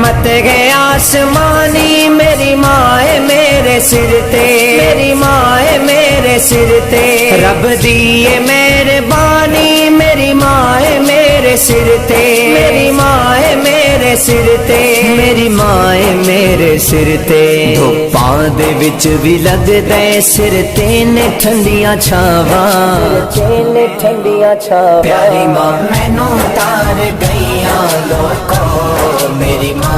रहमत है आसमानी मेरी माँ है मेरे सिर ते, मेरी माँ है मेरे सिर ते। रब दिए मेहरबानी मेरी माँ है मेरे सिर ते, मेरी माँ है मेरे सिर ते, मेरी माँ है मेरे सिर ते। धुप्पां दे विच भी लगदा है सिर ते ने ठंडियां छावां, ने ठंडियां छावां। प्यारी माँ मैनू तार गईयां लोको मेरी माँ